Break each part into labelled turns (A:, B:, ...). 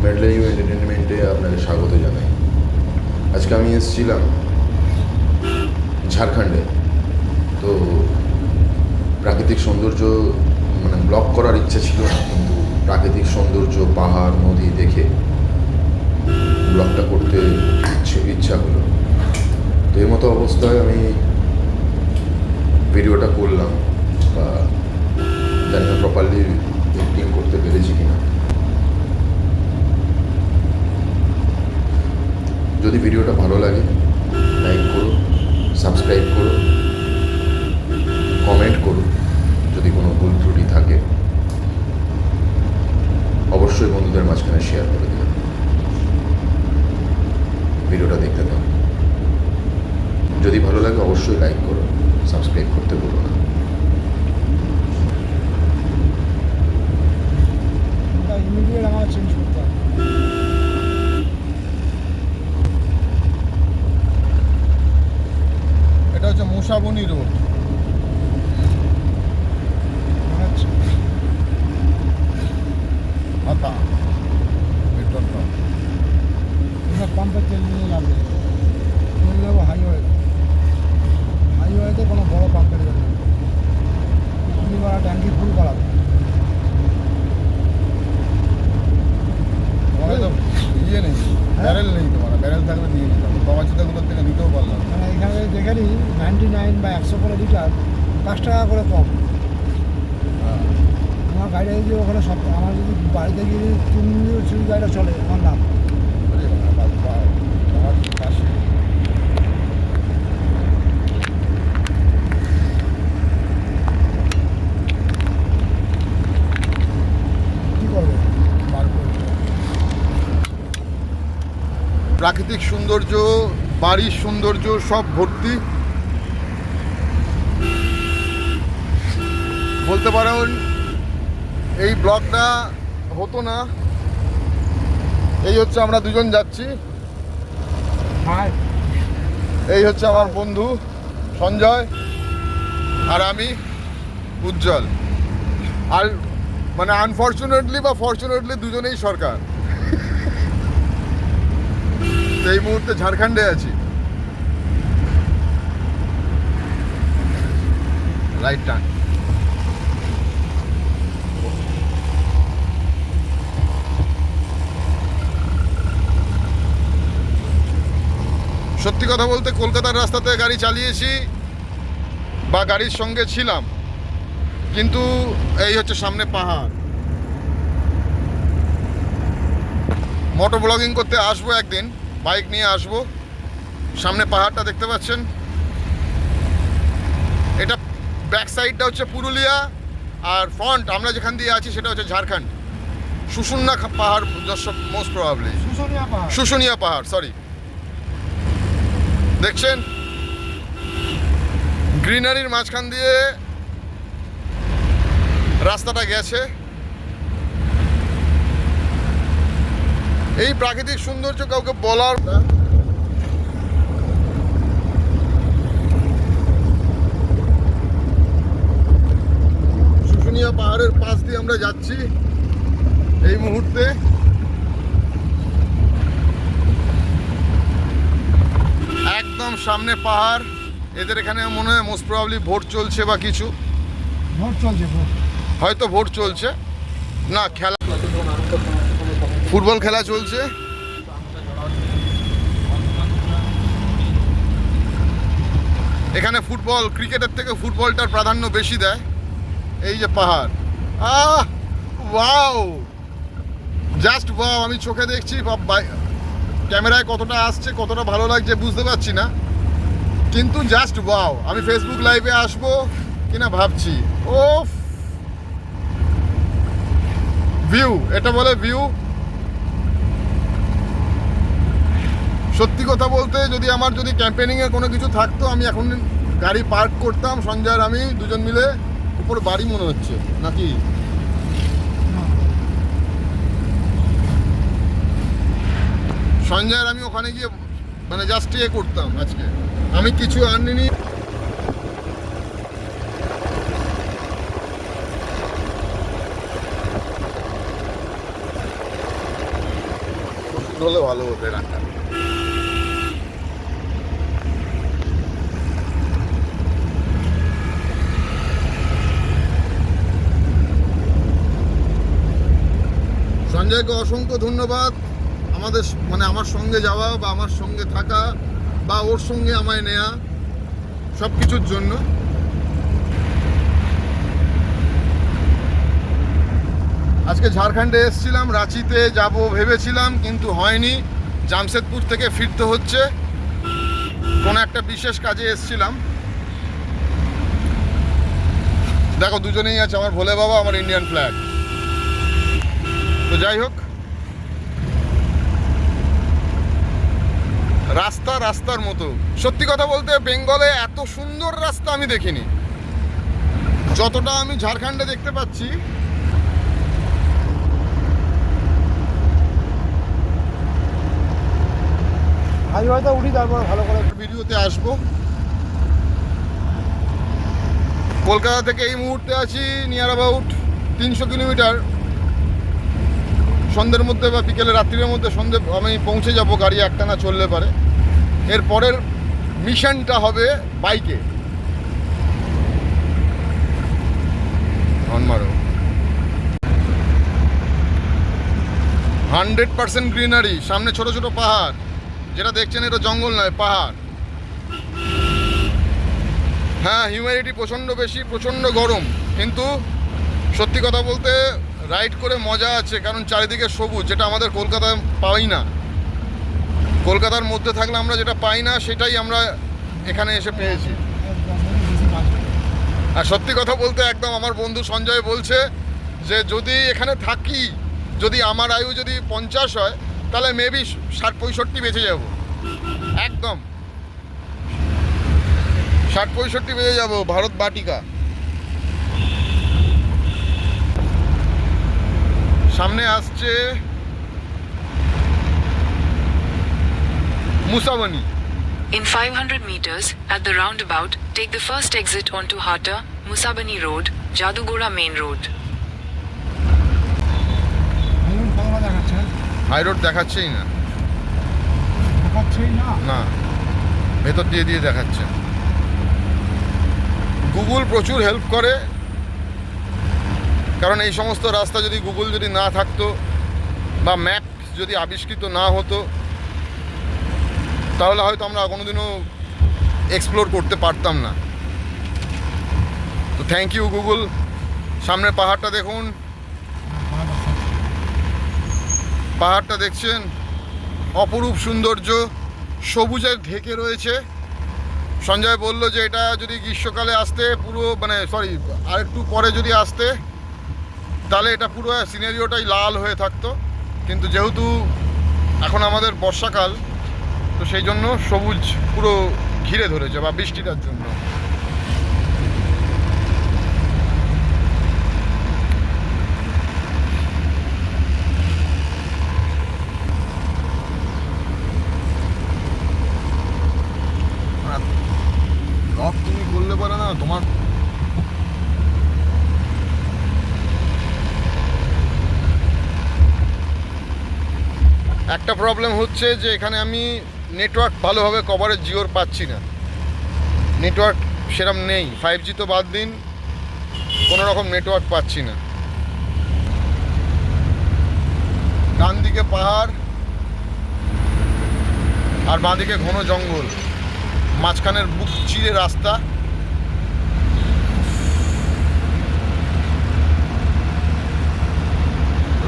A: মেডলাইভ এন্টারটেনমেন্টে আপনাকে স্বাগত জানাই। আজকে আমি এসেছিলাম ঝাড়খণ্ডে। তো প্রাকৃতিক সৌন্দর্য ব্লগ করার ইচ্ছা ছিল না, কিন্তু প্রাকৃতিক সৌন্দর্য, পাহাড়, নদী দেখে ব্লগটা করতে ইচ্ছা হলো। তো এর মতো অবস্থায় আমি ভিডিওটা করলাম, বা জানি না প্রপারলি এডিটিং করতে পেরেছি কিনা। যদি ভিডিওটা ভালো লাগে লাইক করো, সাবস্ক্রাইব করো, কমেন্ট করো। যদি কোনো ভুল ত্রুটি থাকে অবশ্যই বন্ধুদের মাঝখানে শেয়ার করে দিও। ভিডিওটা দেখতে দাও। যদি ভালো লাগে অবশ্যই লাইক করো, সাবস্ক্রাইব করতে ভুলো না।
B: ইমিডিয়েট আমার চেঞ্জ করতে হবে।
C: এটা হচ্ছে মুসাবনি রোড। আতা পেট্রোল পাম্প।
B: আমরা পাম্পে তেল নিয়ে যাবে, তেল যাবো হাইওয়েতে কোনো বড় পাম্পের জন্য আপনি বড় ট্যাঙ্কি ফুল করাবে।
C: তোমার তো ইয়ে নেই, ব্যারেল নেই। তোমার ব্যারেল থাকলে দিয়ে দিতাম। বাবাচিতাগুলোর থেকে নিতেও পারলাম না।
B: মানে এখানে দেখে নিই 99 বা 100 করে লিটার 5 টাকা করে কম।
C: হ্যাঁ,
B: আমার গাড়িটা যদি ওখানে সব, আমার যদি বাড়িতে গিয়ে যদি 3 মিনিট শুধু গাড়িটা চলে আমার নাম।
C: বুঝলি না? তোমার পাশে
B: কী করবে?
C: বার করবে। প্রাকৃতিক সৌন্দর্য, বাড়ির সৌন্দর্য সব ভর্তি। বলতে পারেন এই ব্লগটা হতো না। এই হচ্ছে আমরা দুজন যাচ্ছি।
B: হ্যাঁ,
C: এই হচ্ছে আমার বন্ধু সঞ্জয়, আর আমি উজ্জ্বল। আর মানে আনফর্চুনেটলি বা ফর্চুনেটলি দুজনেই সরকার। তো এই মুহূর্তে ঝাড়খণ্ডে আছি। Right turn. সত্যি কথা বলতে কলকাতার রাস্তাতে গাড়ি চালিয়েছি বা গাড়ির সঙ্গে ছিলাম, কিন্তু এই হচ্ছে সামনে পাহাড়। মোটো ব্লগিং করতে আসবো একদিন, বাইক নিয়ে আসবো। সামনে পাহাড়টা দেখতে পাচ্ছেন। এটা ব্যাক সাইডটা হচ্ছে পুরুলিয়া, আর ফ্রন্ট আমরা যেখান দিয়ে আছি সেটা হচ্ছে ঝাড়খণ্ড। শুশুনিয়া পাহাড়, মোস্ট প্রবাবলি
B: শুশুনিয়া পাহাড়।
C: শুশুনিয়া পাহাড়, সরি। দেখছেন গ্রিনারির মাঝখান দিয়ে রাস্তাটা গেছে। এই প্রাকৃতিক সৌন্দর্য কাউকে বলার না। শুশুনিয়া পাহাড়ের পাশ দিয়ে আমরা যাচ্ছি এই মুহূর্তে। একদম সামনে পাহাড়। এদের এখানে মনে হয় মোস্ট প্রবাবলি ভোট চলছে বা কিছু,
B: ভোট চলছে, ভোট।
C: হয়তো ভোট চলছে না, খেলা, ফুটবল খেলা চলছে। এখানে ফুটবল, ক্রিকেটের থেকে ফুটবলটার প্রাধান্য বেশি দেয়। এই যে পাহাড়, ওয়াও, জাস্ট ওয়াও। আমি চোখে দেখছি, ক্যামেরায় কতটা আসছে, কতটা ভালো লাগছে বুঝতে পারছি না, কিন্তু জাস্ট ওয়াও। আমি ফেসবুক লাইভে আসবো কিনা ভাবছি। ও ভিউ, এটা বলে ভিউ। সত্যি কথা বলতে যদি আমার ক্যাম্পেনিংয়ে কোনো কিছু থাকতো, আমি এখন গাড়ি পার্ক করতাম, সঞ্জয় আর আমি দুজন মিলে। উপরে বাড়ি মনে হচ্ছে নাকি? সঞ্জয় আর আমি ওখানে গিয়ে মানে জাস্ট করতাম। আজকে আমি কিছু আনিনি। প্রচুর হলে ভালো হতো এলাকা। সঞ্জয়কে অসংখ্য ধন্যবাদ আমাদের মানে আমার সঙ্গে যাওয়া বা আমার সঙ্গে থাকা বা ওর সঙ্গে আমায় নেয়া সব কিছুর জন্য। আজকে ঝাড়খণ্ডে এসেছিলাম, রাঁচিতে যাব ভেবেছিলাম কিন্তু হয়নি। জামশেদপুর থেকে ফিরতে হচ্ছে, কোনো একটা বিশেষ কাজে এসেছিলাম। দেখো দুজনেই আছে, আমার ভোলে বাবা, আমার ইন্ডিয়ান ফ্ল্যাগ। তো যাই হোক, রাস্তা রাস্তার মতো। সত্যি কথা বলতে বেঙ্গলে এত সুন্দর রাস্তা আমি দেখিনি, যতটা আমি ঝাড়খণ্ডে দেখতে পাচ্ছি।
B: হাইওয়েতে উঠি তারপর ভালো করে
C: ভিডিওতে আসবো। কলকাতা থেকে এই মুহূর্তে আছি নিয়ার অ্যাবাউট 300 কিলোমিটার। সন্ধ্যের মধ্যে বা বিকেলে রাত্রির মধ্যে আমি পৌঁছে যাব, গাড়ি একটানা চললে পারে। এর পরের মিশনটা হবে বাইকে। মারো 100% গ্রিনারি, সামনে ছোট ছোট পাহাড়, যেটা দেখছেন এটা জঙ্গল নয়, পাহাড়। হ্যাঁ, হিউম্যানিটি প্রচণ্ড বেশি, প্রচণ্ড গরম, কিন্তু সত্যি কথা বলতে রাইড করে মজা আছে, কারণ চারিদিকে সবুজ, যেটা আমাদের কলকাতায় পাই না। কলকাতার মধ্যে থাকলে আমরা যেটা পাই না সেটাই আমরা এখানে এসে পেয়েছি। আর সত্যি কথা বলতে একদম আমার বন্ধু সঞ্জয় বলছে যে যদি এখানে থাকি, যদি আমার আয়ু যদি 50 হয়, তাহলে মেবি 60-65 বেঁচে যাব। একদম 60-65 বেঁচে যাব। ভারত বাটিকা সামনে আসছে, মুসাবনি।
D: In 500 meters, at the roundabout, take the first exit onto Hata, Musabani Road, Jadugora Main Road.
B: দেখাচ্ছে
C: হাই রোড দেখাচ্ছেই না,
B: দেখাচ্ছেই না।
C: না ভেতর দিয়ে দিয়ে দেখাচ্ছে। গুগল প্রচুর হেল্প করে, কারণ এই সমস্ত রাস্তা যদি গুগল যদি না থাকতো বা ম্যাপ যদি আবিষ্কৃত না হতো, তাহলে হয়তো আমরা কোনোদিনও এক্সপ্লোর করতে পারতাম না। তো থ্যাংক ইউ গুগল। সামনে পাহাড়টা দেখুন, পাহাড়টা দেখছেন, অপরূপ সৌন্দর্য, সবুজে ঢেকে রয়েছে। সঞ্জয় বলল যে এটা যদি গ্রীষ্মকালে আসতে পুরো আরেকটু পরে যদি আসতে, তাহলে এটা পুরো সিনারিওটাই লাল হয়ে থাকতো, কিন্তু যেহেতু এখন আমাদের বর্ষাকাল, তো সেই জন্য সবুজ পুরো ঘিরে ধরেছে, বা বৃষ্টিটার জন্য। তুমি করলে পারে না তোমার। একটা প্রবলেম হচ্ছে যে এখানে আমি নেটওয়ার্ক ভালোভাবে কভারেজ জিওর পাচ্ছি না, নেটওয়ার্ক সেরকম নেই। 5G তো বাদ দিন, কোনো রকম নেটওয়ার্ক পাচ্ছি না। ডান দিকে পাহাড় আর বাঁ দিকে ঘন জঙ্গল, মাঝখানের বুক চিরে রাস্তা।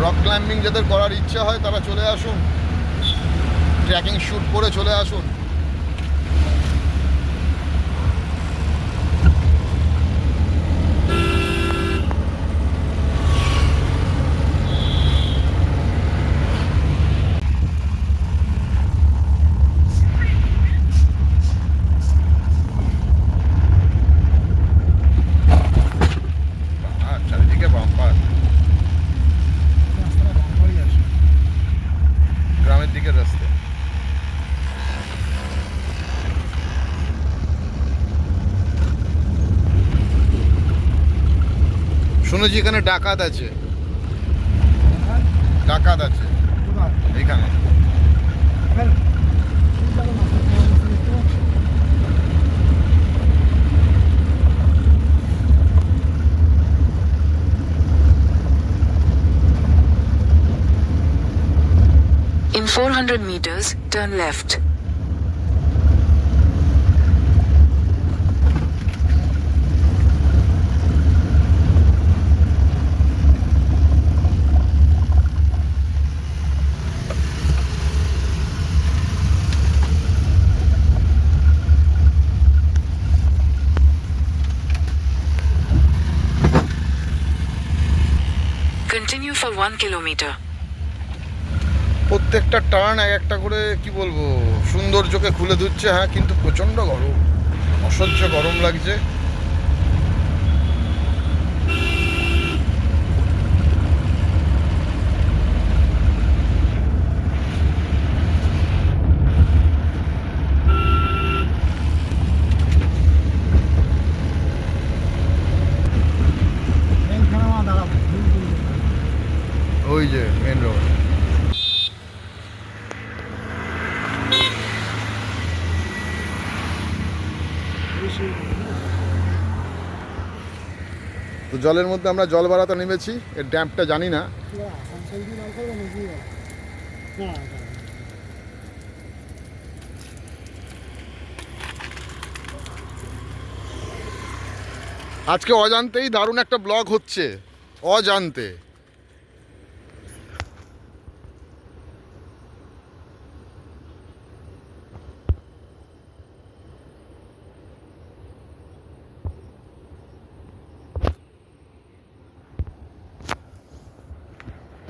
C: রক ক্লাইম্বিং যাদের করার ইচ্ছা হয় তারা চলে আসুন, ট্রেকিং শ্যুট করে চলে আসুন। চারিদিকে বাম্পার,
B: রাস্তাটা বাম্পারই আছে।
C: গ্রামের দিকের রাস্তা। শুনেছি এখানে ডাকাত আছে, ডাকাত আছে
B: কোথায়?
C: এইখানে।
D: 400 meters, turn left. Continue for 1 kilometer.
C: প্রত্যেকটা টার্ন এক একটা করে কি বলবো সৌন্দর্যকে খুলে দিচ্ছে। হ্যাঁ, কিন্তু প্রচণ্ড গরম, অসহ্য গরম লাগছে।
B: এইখানে আমার দাঁড়াবো
C: ওই যে মেন রোড। তো জলের মধ্যে আমরা জল বাড়াতে নেমেছি। এর ড্যাম্পটা জানি না। আজকে অজান্তেই দারুণ একটা ব্লগ হচ্ছে, অজান্তে।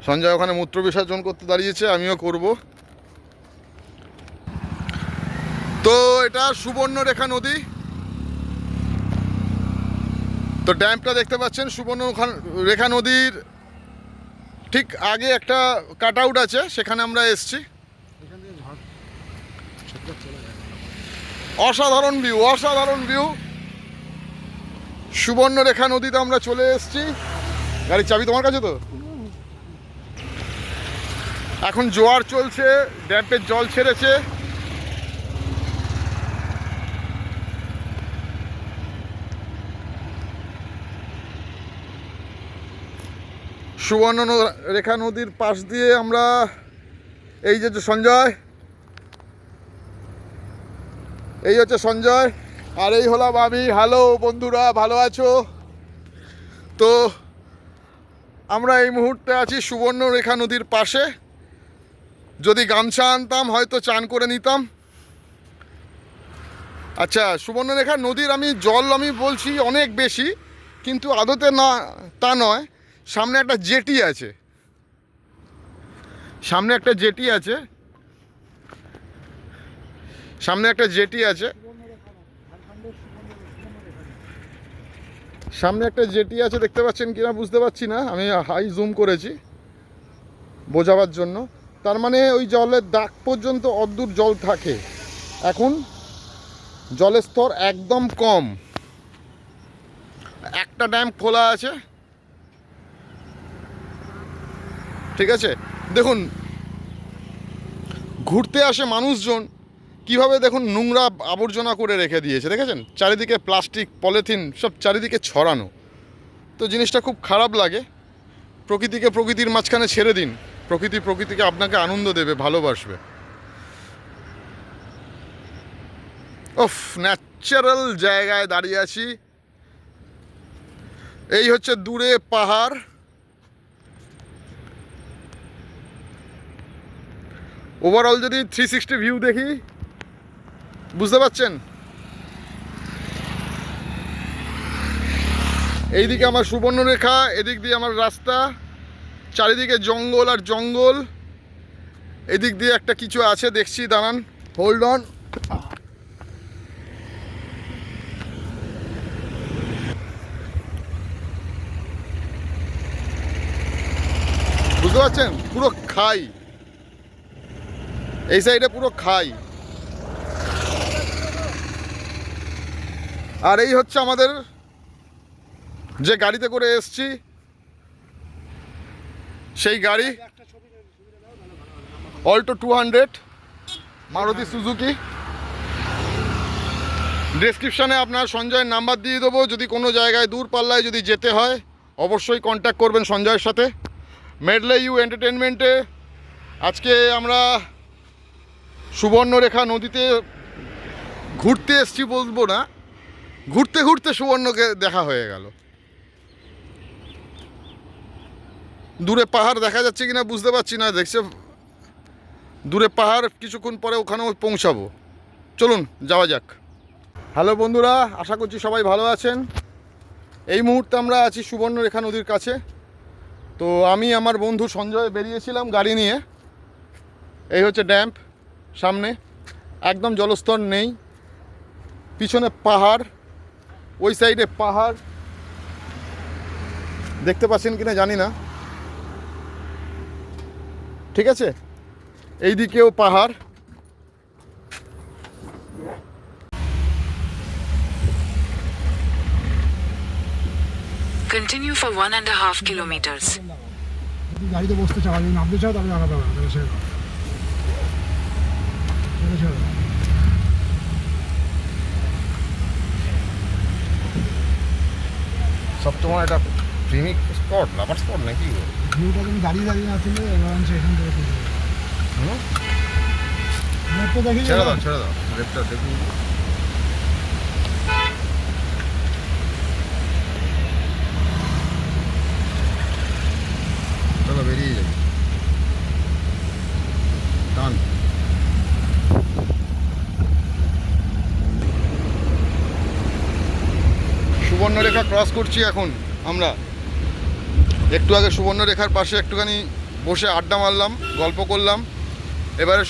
C: সঞ্জয় ওখানে মূত্র বিসর্জন করতে দাঁড়িয়েছে, আমিও করব। তো এটা সুবর্ণরেখা নদী। তো ড্যামটা দেখতে পাচ্ছেন, সুবর্ণরেখা নদীর ঠিক আগে একটা কাট আউট আছে, সেখানে আমরা এসছি। অসাধারণ ভিউ, অসাধারণ ভিউ। সুবর্ণরেখা নদীতে আমরা চলে এসছি। গাড়ির চাবি তোমার কাছে তো? এখন জোয়ার চলছে, ড্যামের জল ছেড়েছে। সুবর্ণরেখা নদীর পাশ দিয়ে আমরা এই যে সঞ্জয়, এই হচ্ছে সঞ্জয়, আর এই হলাম আমি। হ্যালো বন্ধুরা, ভালো আছো? তো আমরা এই মুহূর্তে আছি সুবর্ণরেখা নদীর পাশে। যদি গামছা আনতাম হয়তো চান করে নিতাম। আচ্ছা, সুবর্ণরেখা নদীর জল আমি বলছি অনেক বেশি, কিন্তু আদতে না, তা নয়। সামনে একটা জেটি আছে, সামনে একটা জেটি আছে, সামনে একটা জেটি আছে, সামনে একটা জেটি আছে। দেখতে পাচ্ছেন কিনা বুঝতে পারছি না, আমি হাই জুম করেছি বোঝাবার জন্য। তার মানে ওই জলের দাগ পর্যন্ত অদ্দূর জল থাকে। এখন জলের স্তর একদম কম। একটা ড্যাম খোলা আছে, ঠিক আছে। দেখুন, ঘুরতে আসে মানুষজন কিভাবে দেখুন নোংরা আবর্জনা করে রেখে দিয়েছে, দেখেছেন? চারিদিকে প্লাস্টিক, পলিথিন সব চারিদিকে ছড়ানো। তো জিনিসটা খুব খারাপ লাগে। প্রকৃতিকে প্রকৃতির মাঝখানে ছেড়ে দিন। প্রকৃতিকে আপনাকে আনন্দ দেবে, ভালোবাসবে। ওফ, ন্যাচারাল জায়গায় দাঁড়িয়ে আছি। এই হচ্ছে দূরে পাহাড়। ওভারঅল যদি 360 ভিউ দেখি, বুঝতে পারছেন? এইদিকে আমার সুবর্ণরেখা, এদিক দিয়ে আমার রাস্তা, চারিদিকে জঙ্গল আর জঙ্গল। এদিক দিয়ে একটা কিছু আছে দেখছি, দাঁড়ান, হোল্ড অন। বুঝতে পারছেন? পুরো খাই, এই সাইডে পুরো খাই। আর এই হচ্ছে আমাদের যে গাড়িতে করে এসছি, সেই গাড়ি অল্টো 200 মারুতি সুজুকি। ডেসক্রিপশানে আপনার সঞ্জয়ের নাম্বার দিয়ে দেবো। যদি কোনো জায়গায় দূর পাল্লায় যদি যেতে হয় অবশ্যই কন্ট্যাক্ট করবেন সঞ্জয়ের সাথে। মেডলে ইউ এন্টারটেনমেন্টে আজকে আমরা সুবর্ণরেখা নদীতে ঘুরতে এসছি বলবো না, ঘুরতে ঘুরতে সুবর্ণকে দেখা হয়ে গেল। দূরে পাহাড় দেখা যাচ্ছে কিনা বুঝতে পারছি না, দেখছে দূরে পাহাড়, কিছুক্ষণ পরে ওখানেও পৌঁছাবো। চলুন যাওয়া যাক। হ্যালো বন্ধুরা, আশা করছি সবাই ভালো আছেন। এই মুহূর্তে আমরা আছি সুবর্ণরেখা নদীর কাছে। তো আমি আমার বন্ধু সঞ্জয় বেরিয়েছিলাম গাড়ি নিয়ে। এই হচ্ছে ড্যাম্প, সামনে একদম জলস্তর নেই, পিছনে পাহাড়, ওই সাইডে পাহাড় দেখতে পাচ্ছেন কিনা জানি না, ঠিক আছে, এই দিকেও পাহাড়।
D: Continue for 1.5 kilometers.
B: যদি গাড়িতে বসতে চাও, যদি নামতে চাও তাহলে আলাদা হবে, তাহলে ছেড়ে দাও। ছেড়ে দাও।
C: সব তোমার এটা পিকনিক স্পট, লাভার স্পট নাকি?
B: ভিউটা তুমি দাঁড়িয়ে দাঁড়িয়ে না তুললে আরামসে এখান থেকে তুলতে পারবে। ম্যাপটা দেখি,
C: ছেড়ে দাও ছেড়ে দাও, লেফটটা দেখুন। চলো বেরিয়ে যাই, টান। সুবর্ণরেখা ক্রস করছি এখন আমরা। একটু আগে সুবর্ণরেখার পাশে একটুখানি বসে আড্ডা মারলাম, গল্প করলাম। এবারে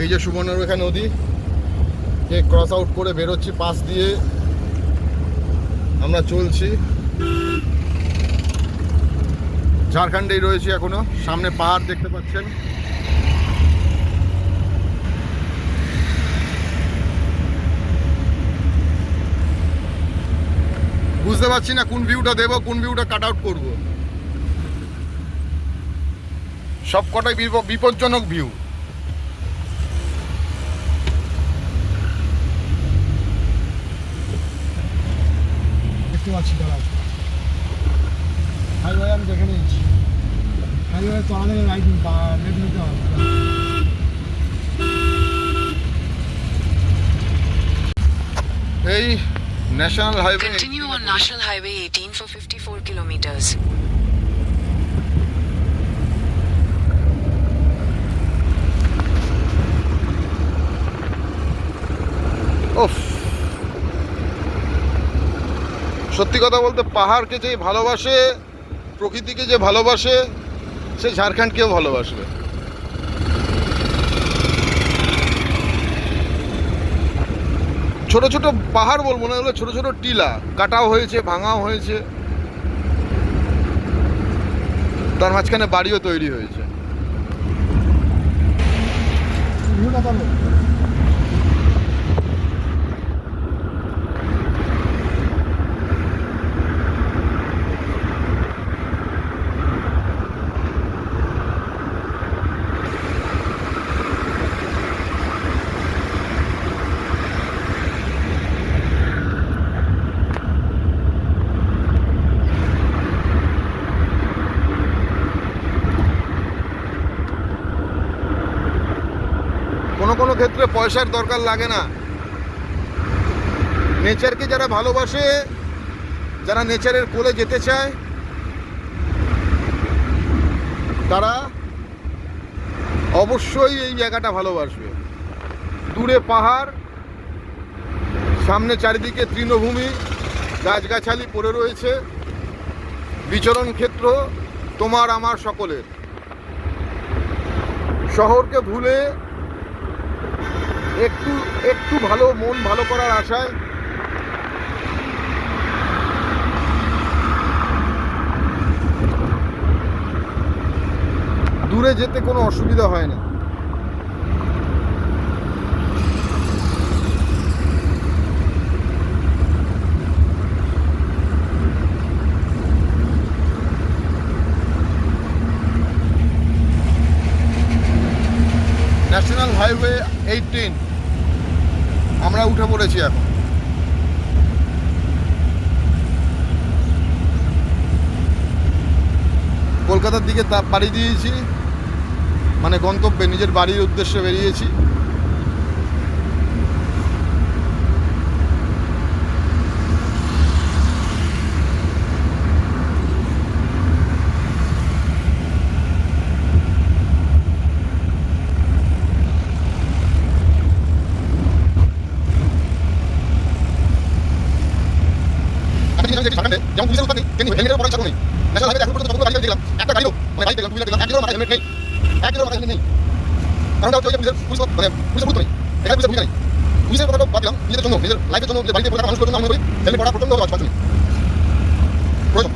C: এই যে সুবর্ণরেখা নদী কে ক্রস আউট করে বেরোচ্ছি, পাশ দিয়ে আমরা চলছি। ঝাড়খণ্ডেই রয়েছি এখনো, সামনে পাহাড় দেখতে পাচ্ছেন। বুঝতে পারছি না কোন ভিউটা দেবো, কোন ভিউটা কাট আউট করবো। সব কটাই বিপজ্জনক ভিউ।
B: দেখতে পাচ্ছি, দাঁড়াও। হাইওয়ে আমি দেখে নিয়েছি, হাইওয়ে তো আমাদের রাইট বা লেফট নিতে হবে।
C: এই national highway,
D: Continue on National Highway 18 for 54 kilometers.
C: ওফ, সত্যি কথা বলতে পাহাড়কে যে ভালোবাসে, প্রকৃতিকে যে ভালোবাসে, সে ঝাড়খণ্ডকেও ভালোবাসবে। ছোট ছোট পাহাড় বলবো না, এগুলো ছোট ছোট টিলা, কাটাও হয়েছে, ভাঙাও হয়েছে, তার মাঝখানে বাড়িও তৈরি হয়েছে।
B: ভিউটা তোলো।
C: কোনো কোনো ক্ষেত্রে পয়সার দরকার লাগে না। নেচারকে যারা ভালোবাসে, যারা নেচারের কোলে যেতে চায়, তারা অবশ্যই এই জায়গাটা ভালোবাসবে। দূরে পাহাড়, সামনে চারিদিকে তৃণভূমি, গাছগাছালি পড়ে রয়েছে, বিচরণ ক্ষেত্র তোমার আমার সকলের। শহরকে ভুলে একটু একটু ভালো মন ভালো করার আশায় দূরে যেতে কোনো অসুবিধা হয় না। ন্যাশনাল হাইওয়ে 18 আমরা উঠে পড়েছি এখন। কলকাতার দিকে পাড়ি দিয়েছি, মানে গন্তব্যে নিজের বাড়ির উদ্দেশ্যে বেরিয়েছি। যেমন পুলিশের উৎপাদ নেই, তেমনি হেলমেটের পড়ার ছাড়ও নেই। ন্যাশনাল হাইওয়ে এখন পর্যন্ত যতগুলো গাড়ি দেখলাম, একটা গাড়িও মানে গাড়ি দেখলাম, টু হুইলার দেখলাম, একজনের মাথায় হেলমেট নেই, একজনের মাথায় হেলমেট নেই। কারণটা হচ্ছে পুলিশের গুরুত্ব নেই, এখানে পুলিশের ভূমিকা নেই। পুলিশের কথাটা বাদ দিলাম, নিজের জন্য, নিজের লাইফের জন্য, নিজের বাড়িতে পড়ে থাকা মানুষের জন্য আমি মনে করি হেলমেট পড়া প্রচণ্ড প্রয়োজন।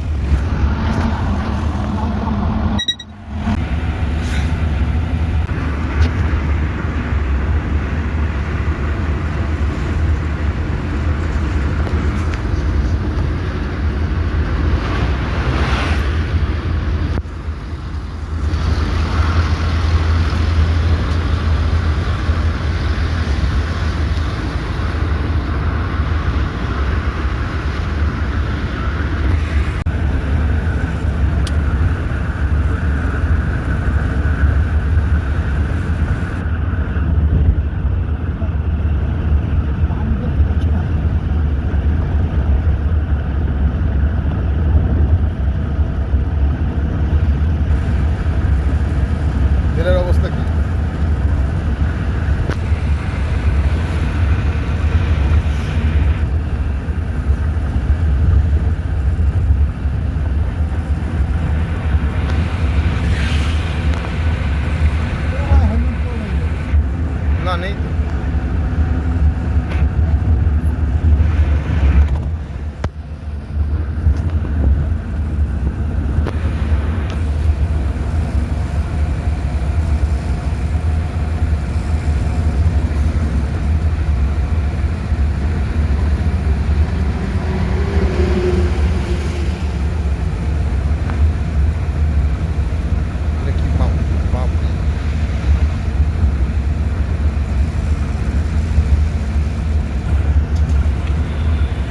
C: তেলের অবস্থা কি? না, নেই তো।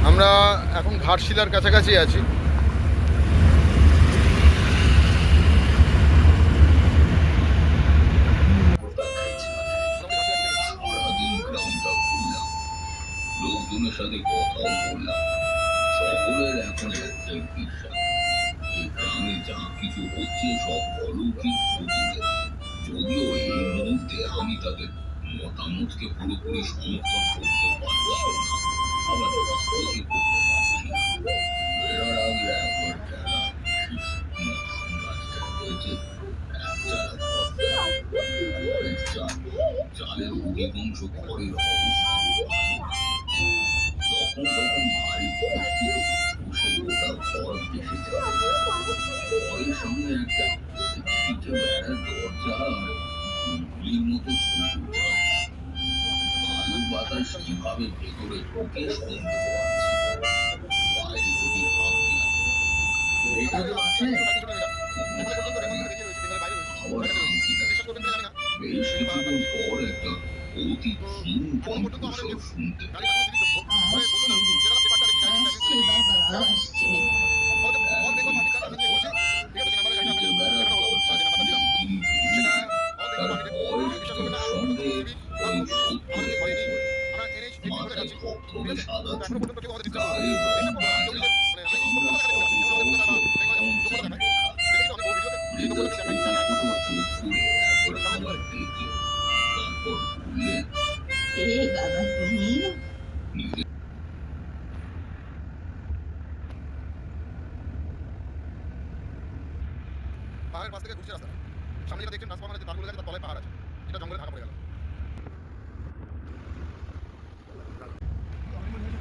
C: আমরা এখন ঘাটশিলার কাছাকাছি আছি।
E: সারাদিন গ্রামটা ঘুরলাম, লোকজনের সাথে কথাও বললাম। সকলের এখন একটাই বিশ্বাস, এই গ্রামে যা কিছু হচ্ছে সব অলৌকিক প্রতিদের। যদিও এই মুহূর্তে আমি তাদের মতামতকে পুরোপুরি সমর্থন করতে পারছি না, আবার নাকচি করতে পারছি না। ফেরার আগে একবার গেলাম সেই শুকনো ধান গাছটা হয়েছে এক চারা খড়টা, ঘরের চালের অধিকাংশ ঘরের অবস্থা ভালো। তখন ভারী বৃষ্টিতে বসে গোটা ঘর ভেসে যায়। ঘরের সামনে একটা ছিটে বেড়ার দরজা আর গুলির মতো ছোট উঠান। আলু বাতাস কিভাবে ভেতরে ঢুকে সন্দেহ আছে। বাইরে যদি হাঁক দিলাম, এটা তো আছে। আবার হাঁক দিলাম। বেশ কিছুক্ষণ পর একটা অতি ক্ষীণ কণ্ঠস্বর শুনতে পেলাম।
C: পাহাড়ের পাশ থেকে ঘুরছে রাস্তা, সামনে যেটা দেখছেন ট্রান্সফরমার আছে, তারগুলো গেছে, তার তলায় পাহাড় আছে, এটা জঙ্গলে ঢাকা পড়ে গেল।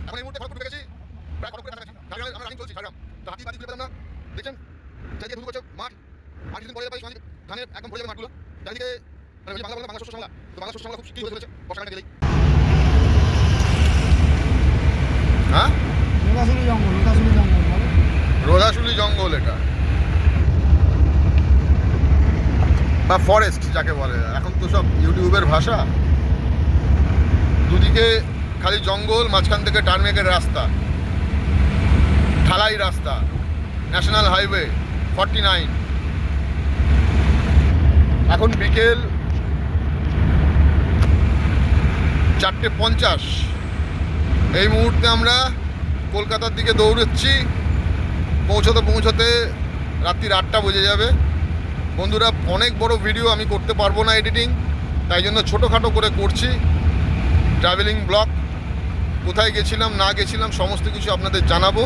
C: এখন এই মুহূর্তে খড়গপুর গেছি, প্রায় খড়গপুরের কাছাকাছি। ঝাড়গ্রামে আমরা রানিং চলছি, ঝাড়গ্রাম তো হাতি বাদি ঘুরে পেলাম না। দেখছেন চারিদিকে ঢুকে পড়ছে মাঠ, আর কিছুদিন পরে পাই ধানের একদম ভরে যাবে মাঠগুলো। চারিদিকে মানে বাংলা বলে বাংলা শস্য সংলা, তো বাংলা শস্য সংলা খুব শীঘ্রই হয়ে চলেছে বর্ষাকালটা গেলেই। হ্যাঁ,
B: রোদাশুলি জঙ্গল, রোদাশুলি জঙ্গল
C: রোদাশুলি জঙ্গল এটা। বা ফরেস্ট যাকে বলে, এখন তো সব ইউটিউবের ভাষা। দুদিকে খালি জঙ্গল, মাঝখান থেকে টার্মেকের রাস্তা, ঢালাই রাস্তা, ন্যাশনাল হাইওয়ে 49। এখন বিকেল 4:50। এই মুহূর্তে আমরা কলকাতার দিকে দৌড়চ্ছি। পৌঁছতে রাত্রি 8টা বেজে যাবে। বন্ধুরা, অনেক বড় ভিডিও আমি করতে পারবো না এডিটিং, তাই জন্য ছোটোখাটো করে করছি ট্রাভেলিং ব্লগ। কোথায় গেছিলাম না গেছিলাম সমস্ত কিছু আপনাদের জানাবো।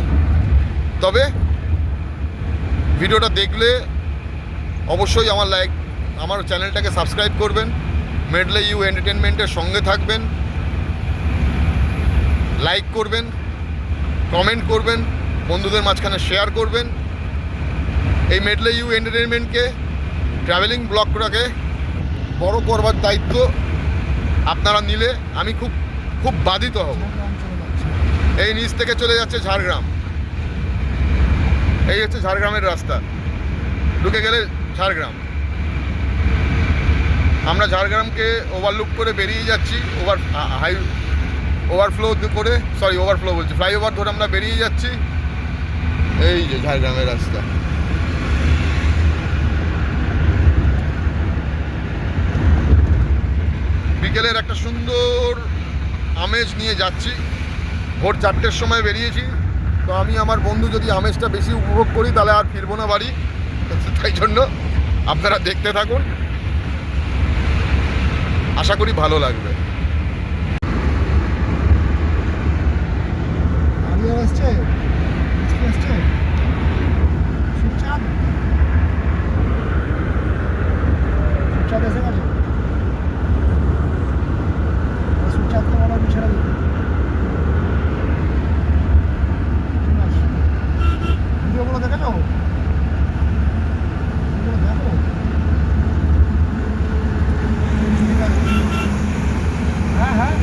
C: তবে ভিডিওটা দেখলে অবশ্যই আমার চ্যানেলটাকে সাবস্ক্রাইব করবেন, মেডলে ইউ এন্টারটেনমেন্টের সঙ্গে থাকবেন, লাইক করবেন, কমেন্ট করবেন, বন্ধুদের মাঝখানে শেয়ার করবেন। এই মেডলে ইউ এন্টারটেনমেন্টকে, ট্রাভেলিং ব্লগটাকে বড় করবার দায়িত্ব আপনারা নিলে আমি খুব খুব বাধিত হব। এই নিচ থেকে চলে যাচ্ছে ঝাড়গ্রাম। এই হচ্ছে ঝাড়গ্রামের রাস্তা, ঢুকে গেলে ঝাড়গ্রাম। আমরা ঝাড়গ্রামকে ওভারলুক করে বেরিয়ে যাচ্ছি, ওভারফ্লো বলছি, ফ্লাইওভার ধরে আমরা বেরিয়ে যাচ্ছি। এই যে ঝাড়গ্রামের রাস্তা। বিকেলের একটা সুন্দর আমেজ নিয়ে যাচ্ছি। ভোর 4টের সময় বেরিয়েছি, তো আমি আমার বন্ধু যদি আমেজটা বেশি উপভোগ করি তাহলে আর ফিরবো না বাড়ি। তাই জন্য আপনারা দেখতে থাকুন, আশা করি ভালো লাগবে।
B: ভিডিওগুলো দেখে যাও, দেখো। হ্যাঁ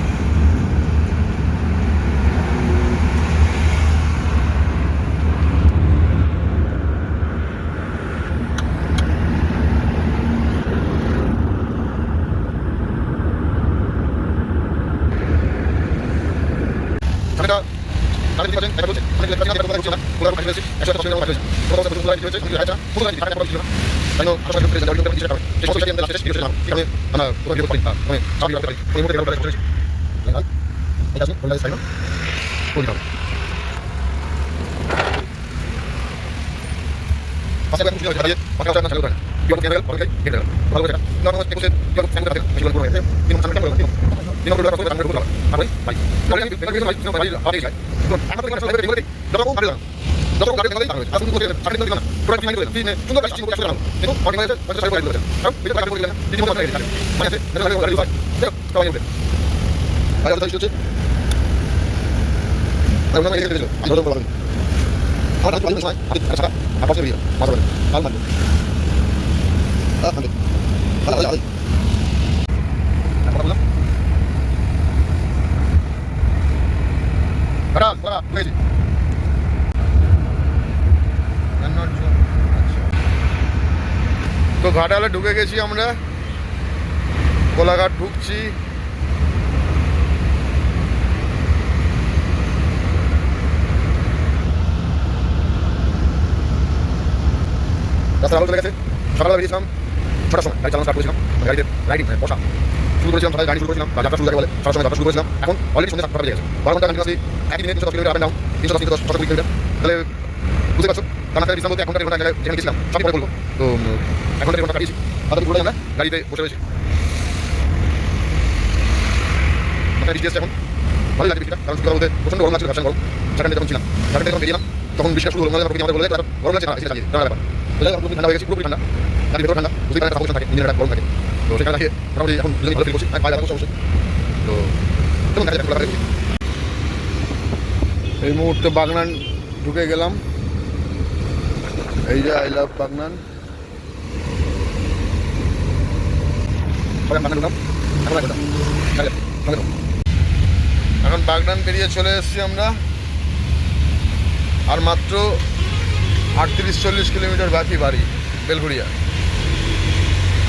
C: তো ঘাটালে ঢুকে গেছি আমরা, কোলাঘাট ঢুকছি। রাস্তা ভালো চলে গেছে। সকালবেলা বেরিয়েছিলাম 6টার সময়, গাড়ি চালানো স্টার্ট করেছিলাম, গাড়িতে রাইডিং বসা শুরু করেছিলাম, সকালে গাড়ি শুরু করেছিলাম, বা যাত্রা শুরু যাকে বলে, 6টার সময় যাত্রা শুরু করেছিলাম। এখন অলরেডি সন্ধ্যা 7টা বেজে গেছে। 12 ঘন্টা কন্টিনিউয়াসলি একই দিনে 210 কিলোমিটার আপ অ্যান্ড ডাউন, 310 থেকে 10 কিলোমিটার। তাহলে বুঝতে পারছো, কারণ বিশ্রাম বলতে 1 ঘন্টা 1 ঘন্টা যেখানে গেছিলাম সবই পরে বলবো। তো 1 ঘন্টা 1 ঘন্টা কাটিয়েছি, তাদের পুরোটাই আমরা গাড়িতে বসে রয়েছি। বৃষ্টি আসছে এখন, ভালোই লাগছে বৃষ্টিটা, কারণ বলতে প্রচন্ড গরম লাগছিল, ভীষণ গরম। ঝাড়খণ্ডে যখন ছিলাম, ঝাড়খণ্ডে যখন বেরিয়েলাম তখন বৃষ্টি শুরু হলো, আমাদের বলে গরম লাগছে না, ব্যাপার পুরোপুরি ঠান্ডা হয়ে গেছে, পুরোপুরি ঠান্ডা, গাড়ির ভেতর ঠান্ডা, বুঝতেই পারেন একটা থাকে, ইঞ্জিনের একটা গরম থাকে। তো সেখানে দাঁড়িয়ে মোটামুটি এখন দুজনই ভালো ফিল করছি, পায়ে লাগছে অবশ্যই। তো দেখুন গাড়ি এখন এই মুহূর্তে বাগনান ঢুকে গেলাম। এই যে আই লাভ বাগনান। এখন বাগনান পেরিয়ে চলে এসেছি আমরা, আর মাত্র 38-40 কিলোমিটার বাকি বাড়ি বেলঘড়িয়া।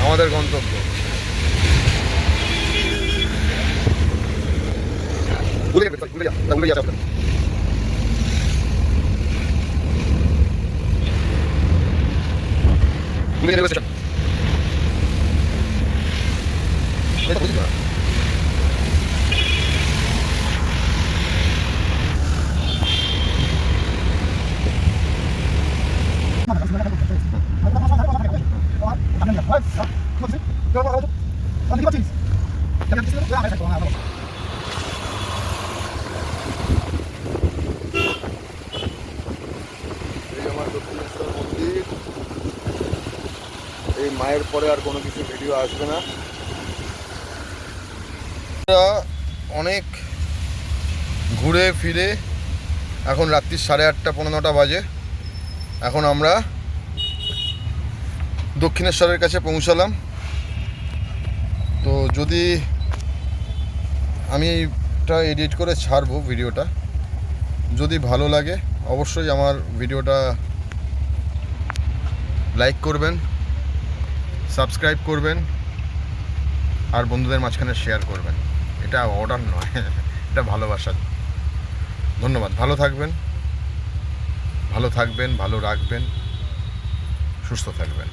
C: আমাদের গন্তব্য। এই মায়ের পরে আর কোনো কিছু ভিডিও আসবে না। অনেক ঘুরে ফিরে এখন রাত্রি 8:30 পৌনে 9টা বাজে। এখন আমরা দক্ষিণেশ্বরের কাছে পৌঁছালাম। তো যদি আমি এটা এডিট করে ছাড়বো ভিডিওটা, যদি ভালো লাগে অবশ্যই আমার ভিডিওটা লাইক করবেন, সাবস্ক্রাইব করবেন আর বন্ধুদের মাঝখানে শেয়ার করবেন। এটা অর্ডার নয়, এটা ভালোবাসা। ধন্যবাদ। ভালো থাকবেন, ভালো রাখবেন, সুস্থ থাকবেন।